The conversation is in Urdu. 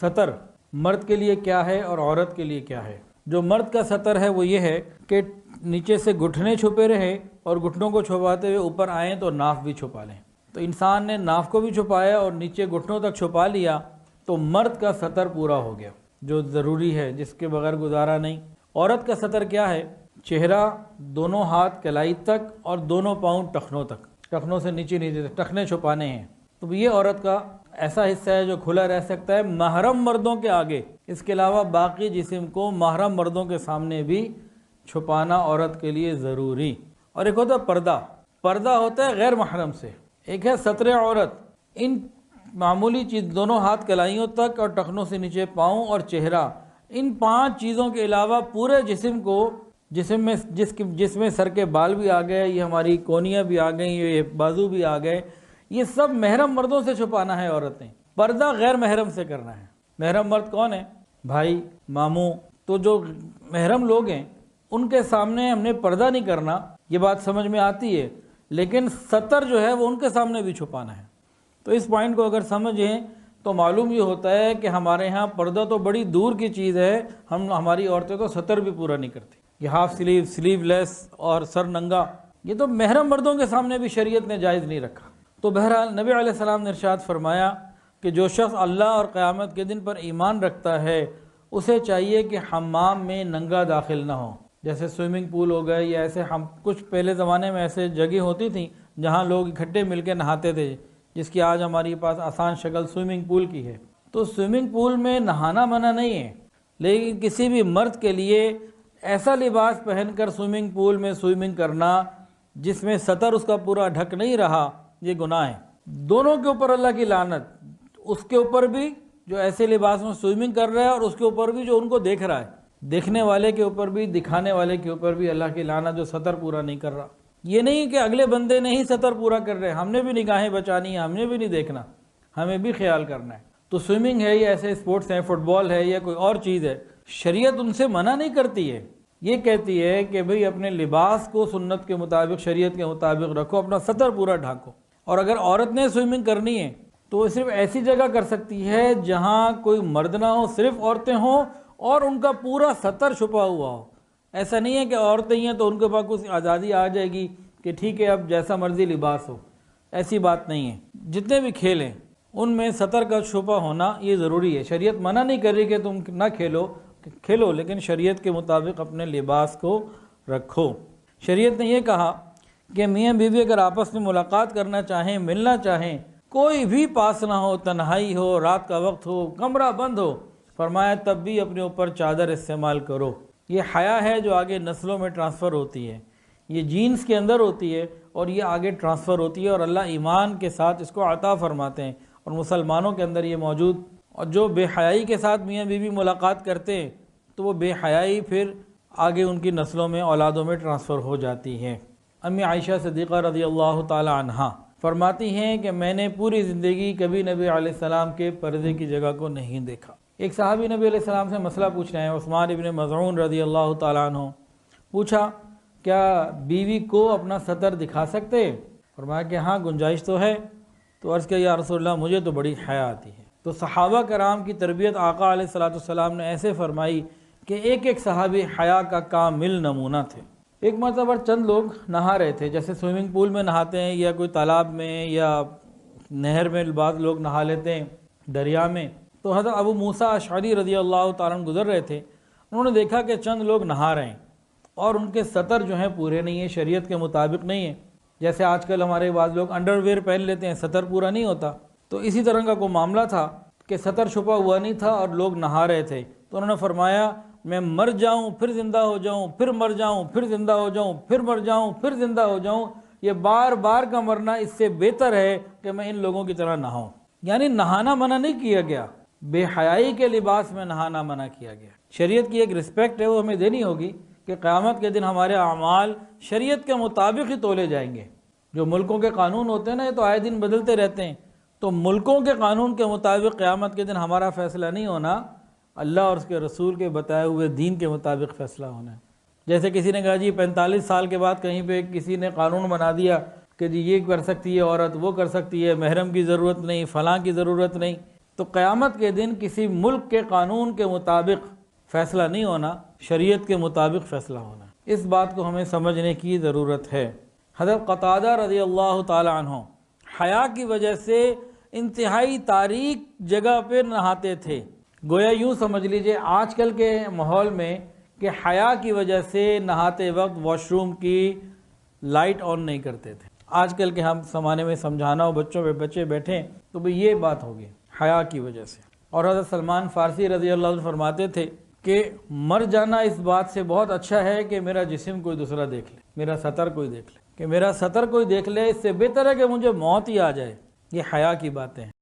سطر مرد کے لیے کیا ہے اور عورت کے لیے کیا ہے؟ جو مرد کا سطر ہے وہ یہ ہے کہ نیچے سے گھٹنے چھپے رہے اور گھٹنوں کو چھپاتے ہوئے اوپر آئیں تو ناف بھی چھپا لیں۔ تو انسان نے ناف کو بھی چھپایا اور نیچے گھٹنوں تک چھپا لیا تو مرد کا سطر پورا ہو گیا، جو ضروری ہے، جس کے بغیر گزارا نہیں۔ عورت کا سطر کیا ہے؟ چہرہ، دونوں ہاتھ کلائی تک اور دونوں پاؤں ٹخنوں تک، ٹخنوں سے نیچے تک ٹخنے چھپانے ہیں۔ تو یہ عورت کا ایسا حصہ ہے جو کھلا رہ سکتا ہے محرم مردوں کے آگے، اس کے علاوہ باقی جسم کو محرم مردوں کے سامنے بھی چھپانا عورت کے لیے ضروری۔ اور ایک ہوتا ہے پردہ، پردہ ہوتا ہے غیر محرم سے، ایک ہے ستر عورت۔ ان معمولی چیز، دونوں ہاتھ کلائیوں تک اور ٹخنوں سے نیچے پاؤں اور چہرہ، ان 5 چیزوں کے علاوہ پورے جسم کو، جس میں سر کے بال بھی آ گئے، یہ ہماری کونیاں بھی آ گئیں، یہ بازو بھی آ گئے، یہ سب محرم مردوں سے چھپانا ہے عورتیں۔ پردہ غیر محرم سے کرنا ہے۔ محرم مرد کون ہے؟ بھائی، ماموں۔ تو جو محرم لوگ ہیں ان کے سامنے ہم نے پردہ نہیں کرنا، یہ بات سمجھ میں آتی ہے، لیکن ستر جو ہے وہ ان کے سامنے بھی چھپانا ہے۔ تو اس پوائنٹ کو اگر سمجھیں تو معلوم یہ ہوتا ہے کہ ہمارے ہاں پردہ تو بڑی دور کی چیز ہے، ہماری عورتیں تو ستر بھی پورا نہیں کرتی۔ یہ ہاف سلیو، سلیو لیس اور سر ننگا، یہ تو محرم مردوں کے سامنے بھی شریعت نے جائز نہیں رکھا۔ تو بہرحال نبی علیہ السلام نے ارشاد فرمایا کہ جو شخص اللہ اور قیامت کے دن پر ایمان رکھتا ہے اسے چاہیے کہ حمام میں ننگا داخل نہ ہو۔ جیسے سوئمنگ پول ہو گئے یا ایسے، کچھ پہلے زمانے میں ایسے جگہ ہوتی تھیں جہاں لوگ اکٹھے مل کے نہاتے تھے، جس کی آج ہمارے پاس آسان شکل سوئمنگ پول کی ہے۔ تو سوئمنگ پول میں نہانا منع نہیں ہے، لیکن کسی بھی مرد کے لیے ایسا لباس پہن کر سوئمنگ پول میں سوئمنگ کرنا جس میں سطر اس کا پورا ڈھک نہیں رہا، یہ گناہ ہے۔ دونوں کے اوپر اللہ کی لعنت، اس کے اوپر بھی جو ایسے لباس میں سوئمنگ کر رہا ہے اور اس کے اوپر بھی جو ان کو دیکھ رہا ہے، دیکھنے والے کے اوپر بھی، دکھانے والے کے اوپر بھی اللہ کی لعنت، جو سطر پورا نہیں کر رہا۔ یہ نہیں کہ اگلے بندے نے ہی سطر پورا کر رہے، ہم نے بھی نگاہیں بچانی ہیں، ہم نے بھی نہیں دیکھنا، ہمیں بھی خیال کرنا ہے۔ تو سوئمنگ ہے یا ایسے اسپورٹس ہیں، فٹ بال ہے یا کوئی اور چیز ہے، شریعت ان سے منع نہیں کرتی ہے، یہ کہتی ہے کہ بھئی اپنے لباس کو سنت کے مطابق، شریعت کے مطابق رکھو، اپنا سطر پورا ڈھانکو۔ اور اگر عورت نے سوئمنگ کرنی ہے تو وہ صرف ایسی جگہ کر سکتی ہے جہاں کوئی مرد نہ ہو، صرف عورتیں ہوں اور ان کا پورا سطر چھپا ہوا ہو۔ ایسا نہیں ہے کہ عورتیں ہی ہیں تو ان کے پاس کچھ آزادی آ جائے گی کہ ٹھیک ہے اب جیسا مرضی لباس ہو، ایسی بات نہیں ہے۔ جتنے بھی کھیل ہیں ان میں سطر کا چھپا ہونا یہ ضروری ہے۔ شریعت منع نہیں کر رہی کہ تم نہ کھیلو، لیکن شریعت کے مطابق اپنے لباس کو رکھو۔ شریعت نے یہ کہا کہ میاں بیوی اگر آپس میں ملاقات کرنا چاہیں، ملنا چاہیں، کوئی بھی پاس نہ ہو، تنہائی ہو، رات کا وقت ہو، کمرہ بند ہو، فرمایا تب بھی اپنے اوپر چادر استعمال کرو۔ یہ حیا ہے جو آگے نسلوں میں ٹرانسفر ہوتی ہے، یہ جینز کے اندر ہوتی ہے اور یہ آگے ٹرانسفر ہوتی ہے، اور اللہ ایمان کے ساتھ اس کو عطا فرماتے ہیں، اور مسلمانوں کے اندر یہ موجود۔ اور جو بے حیائی کے ساتھ میاں بیوی ملاقات کرتے ہیں تو وہ بے حیائی پھر آگے ان کی نسلوں میں، اولادوں میں ٹرانسفر ہو جاتی ہے۔ امی عائشہ صدیقہ رضی اللہ تعالی عنہا فرماتی ہیں کہ میں نے پوری زندگی کبھی نبی علیہ السلام کے پردے کی جگہ کو نہیں دیکھا۔ ایک صحابی نبی علیہ السلام سے مسئلہ پوچھنا ہے، عثمان ابن مظعون رضی اللہ تعالیٰ عنہ، پوچھا کیا بیوی کو اپنا سطر دکھا سکتے؟ فرمایا کہ ہاں گنجائش تو ہے۔ تو عرض کیا یا رسول اللہ مجھے تو بڑی حیا آتی ہے۔ تو صحابہ کرام کی تربیت آقا علیہ السلام نے ایسے فرمائی کہ ایک ایک صحابی حیا کا کامل نمونہ تھے۔ ایک مرتبہ چند لوگ نہا رہے تھے، جیسے سوئمنگ پول میں نہاتے ہیں یا کوئی تالاب میں یا نہر میں بعض لوگ نہا لیتے ہیں، دریا میں۔ تو حضرت ابو موسیٰ اشعری رضی اللہ تعالیٰ عنہ گزر رہے تھے، انہوں نے دیکھا کہ چند لوگ نہا رہے ہیں اور ان کے سطر جو ہیں پورے نہیں ہیں، شریعت کے مطابق نہیں ہیں۔ جیسے آج کل ہمارے بعض لوگ انڈر ویئر پہن لیتے ہیں، سطر پورا نہیں ہوتا۔ تو اسی طرح کا کوئی معاملہ تھا کہ سطر چھپا ہوا نہیں تھا اور لوگ نہا رہے تھے۔ تو انہوں نے فرمایا میں مر جاؤں پھر زندہ ہو جاؤں، پھر مر جاؤں پھر زندہ ہو جاؤں، پھر مر جاؤں پھر زندہ ہو جاؤں، یہ بار بار کا مرنا اس سے بہتر ہے کہ میں ان لوگوں کی طرح نہاؤں۔ یعنی نہانا منع نہیں کیا گیا، بے حیائی کے لباس میں نہانا منع کیا گیا۔ شریعت کی ایک رسپیکٹ ہے، وہ ہمیں دینی ہوگی کہ قیامت کے دن ہمارے اعمال شریعت کے مطابق ہی تولے جائیں گے۔ جو ملکوں کے قانون ہوتے ہیں نا، یہ تو آئے دن بدلتے رہتے ہیں، تو ملکوں کے قانون کے مطابق قیامت کے دن ہمارا فیصلہ نہیں ہونا، اللہ اور اس کے رسول کے بتائے ہوئے دین کے مطابق فیصلہ ہونا ہے۔ جیسے کسی نے کہا جی 45 سال کے بعد کہیں پہ کسی نے قانون بنا دیا کہ جی یہ کر سکتی ہے عورت، وہ کر سکتی ہے، محرم کی ضرورت نہیں، فلاں کی ضرورت نہیں، تو قیامت کے دن کسی ملک کے قانون کے مطابق فیصلہ نہیں ہونا، شریعت کے مطابق فیصلہ ہونا۔ اس بات کو ہمیں سمجھنے کی ضرورت ہے۔ حضرت قتادہ رضی اللہ تعالی عنہ حیا کی وجہ سے انتہائی تاریک جگہ پہ نہاتے تھے۔ گویا یوں سمجھ لیجئے آج کل کے ماحول میں کہ حیا کی وجہ سے نہاتے وقت واش روم کی لائٹ آن نہیں کرتے تھے۔ آج کل کے ہم زمانے میں سمجھانا ہو بچوں پہ، بچے بیٹھیں تو بھی یہ بات ہوگی حیا کی وجہ سے۔ اور حضرت سلمان فارسی رضی اللہ عنہ فرماتے تھے کہ مر جانا اس بات سے بہت اچھا ہے کہ میرا جسم کوئی دوسرا دیکھ لے، میرا سطر کوئی دیکھ لے، کہ میرا سطر کوئی دیکھ لے، اس سے بہتر ہے کہ مجھے موت ہی آ جائے۔ یہ حیا کی باتیں ہیں۔